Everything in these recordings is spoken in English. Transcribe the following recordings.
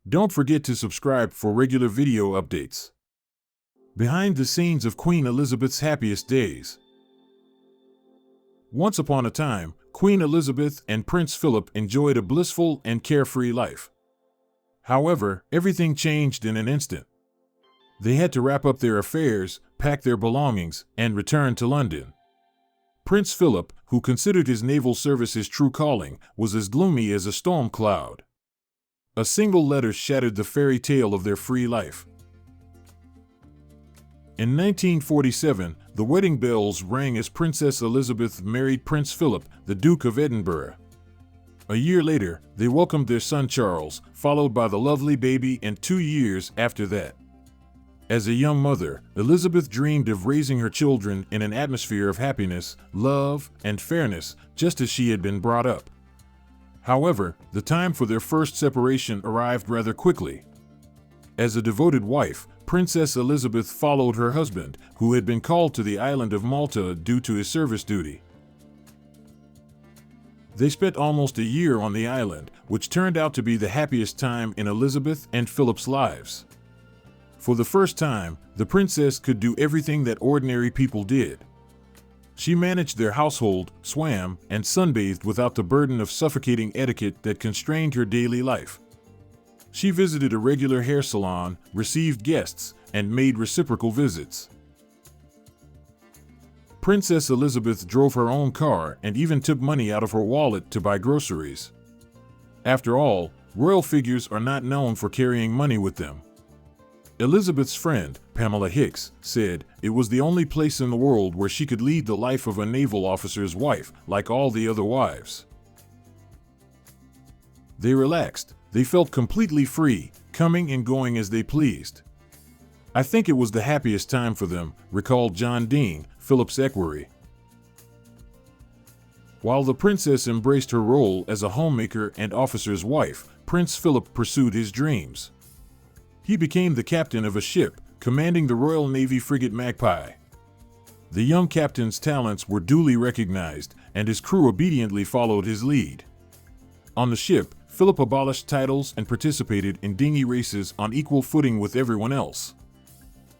Don't forget to subscribe for regular video updates. Behind the scenes of Queen Elizabeth's happiest days. Once upon a time, Queen Elizabeth and Prince Philip enjoyed a blissful and carefree life. However, everything changed in an instant. They had to wrap up their affairs, pack their belongings, and return to London. Prince Philip, who considered his naval service his true calling, was as gloomy as a storm cloud. A single letter shattered the fairy tale of their free life. In 1947, the wedding bells rang as Princess Elizabeth married Prince Philip, the Duke of Edinburgh. A year later, they welcomed their son Charles, followed by the lovely baby, and 2 years after that. As a young mother, Elizabeth dreamed of raising her children in an atmosphere of happiness, love, and fairness, just as she had been brought up. However, the time for their first separation arrived rather quickly. As a devoted wife, Princess Elizabeth followed her husband, who had been called to the island of Malta due to his service duty. They spent almost a year on the island, which turned out to be the happiest time in Elizabeth and Philip's lives. For the first time, the princess could do everything that ordinary people did. She managed their household, swam, and sunbathed without the burden of suffocating etiquette that constrained her daily life. She visited a regular hair salon, received guests, and made reciprocal visits. Princess Elizabeth drove her own car and even took money out of her wallet to buy groceries. After all, royal figures are not known for carrying money with them. Elizabeth's friend, Pamela Hicks, said it was the only place in the world where she could lead the life of a naval officer's wife, like all the other wives. They relaxed. They felt completely free, coming and going as they pleased. "I think it was the happiest time for them," recalled John Dean, Philip's equerry. While the princess embraced her role as a homemaker and officer's wife, Prince Philip pursued his dreams. He became the captain of a ship, commanding the Royal Navy frigate Magpie. The young captain's talents were duly recognized, and his crew obediently followed his lead. On the ship, Philip abolished titles and participated in dinghy races on equal footing with everyone else.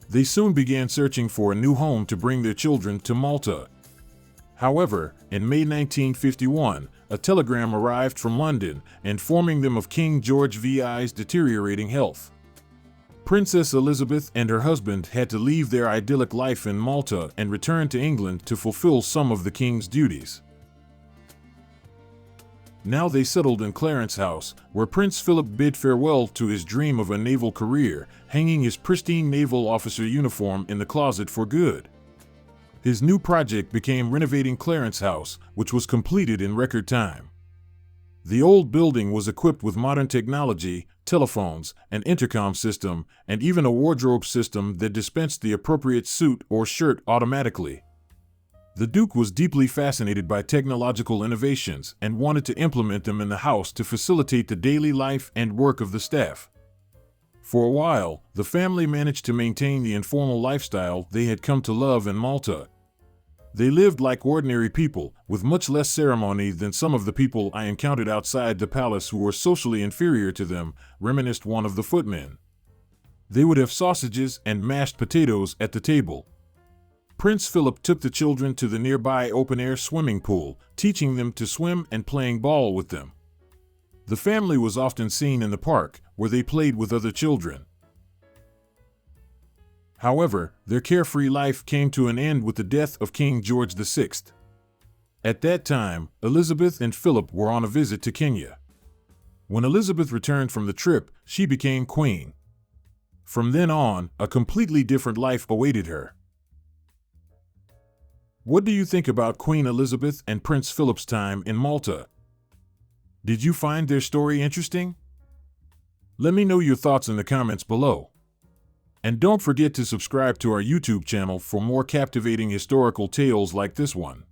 They soon began searching for a new home to bring their children to Malta. However, in May 1951, a telegram arrived from London, informing them of King George VI's deteriorating health. Princess Elizabeth and her husband had to leave their idyllic life in Malta and return to England to fulfill some of the king's duties. Now they settled in Clarence House, where Prince Philip bid farewell to his dream of a naval career, hanging his pristine naval officer uniform in the closet for good. His new project became renovating Clarence House, which was completed in record time. The old building was equipped with modern technology, telephones, an intercom system, and even a wardrobe system that dispensed the appropriate suit or shirt automatically. The Duke was deeply fascinated by technological innovations and wanted to implement them in the house to facilitate the daily life and work of the staff. For a while, the family managed to maintain the informal lifestyle they had come to love in Malta. They lived like ordinary people, with much less ceremony than some of the people I encountered outside the palace who were socially inferior to them, reminisced one of the footmen. They would have sausages and mashed potatoes at the table. Prince Philip took the children to the nearby open-air swimming pool, teaching them to swim and playing ball with them. The family was often seen in the park, where they played with other children. However, their carefree life came to an end with the death of King George VI. At that time, Elizabeth and Philip were on a visit to Kenya. When Elizabeth returned from the trip, she became queen. From then on, a completely different life awaited her. What do you think about Queen Elizabeth and Prince Philip's time in Malta? Did you find their story interesting? Let me know your thoughts in the comments below. And don't forget to subscribe to our YouTube channel for more captivating historical tales like this one.